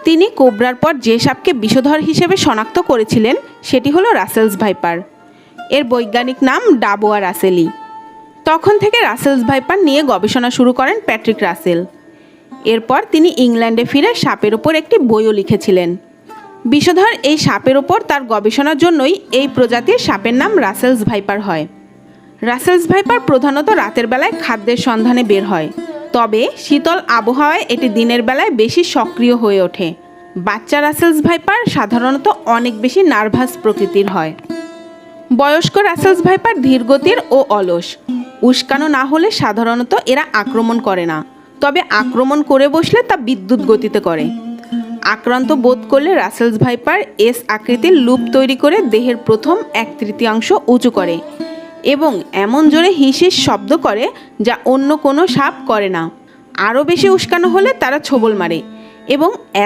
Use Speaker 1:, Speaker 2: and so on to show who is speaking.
Speaker 1: তিনি কোবরার পর যে সাপকে বিষধর হিসেবে শনাক্ত করেছিলেন সেটি হলো রাসেলস ভাইপার। এর বৈজ্ঞানিক নাম ডাবোয়া রাসেলি। তখন থেকে রাসেলস ভাইপার নিয়ে গবেষণা শুরু করেন প্যাট্রিক রাসেল। এরপর তিনি ইংল্যান্ডে ফিরে সাপের ওপর একটি বইও লিখেছিলেন। বিষধর এই সাপের ওপর তার গবেষণার জন্যই এই প্রজাতির সাপের নাম রাসেলস ভাইপার হয়। রাসেলস ভাইপার প্রধানত রাতের বেলায় খাদ্যের সন্ধানে বের হয়, তবে শীতল আবহাওয়ায় এটি দিনের বেলায় বেশি সক্রিয় হয়ে ওঠে। বাচ্চা রাসেলস ভাইপার সাধারণত অনেক বেশি নার্ভাস প্রকৃতির হয়। বয়স্ক রাসেলস ভাইপার ধীরগতির ও অলস। উস্কানো না হলে সাধারণত এরা আক্রমণ করে না, তবে আক্রমণ করে বসলে তা বিদ্যুৎ গতিতে করে। আক্রান্ত বোধ করলে রাসেলস ভাইপার এস আকৃতির লুপ তৈরি করে দেহের প্রথম 1/3 উঁচু করে এবং এমন জোরে হিসিস শব্দ করে যা অন্য কোনো সাপ করে না। আরও বেশি উস্কানো হলে তারা ছোবল মারে এবং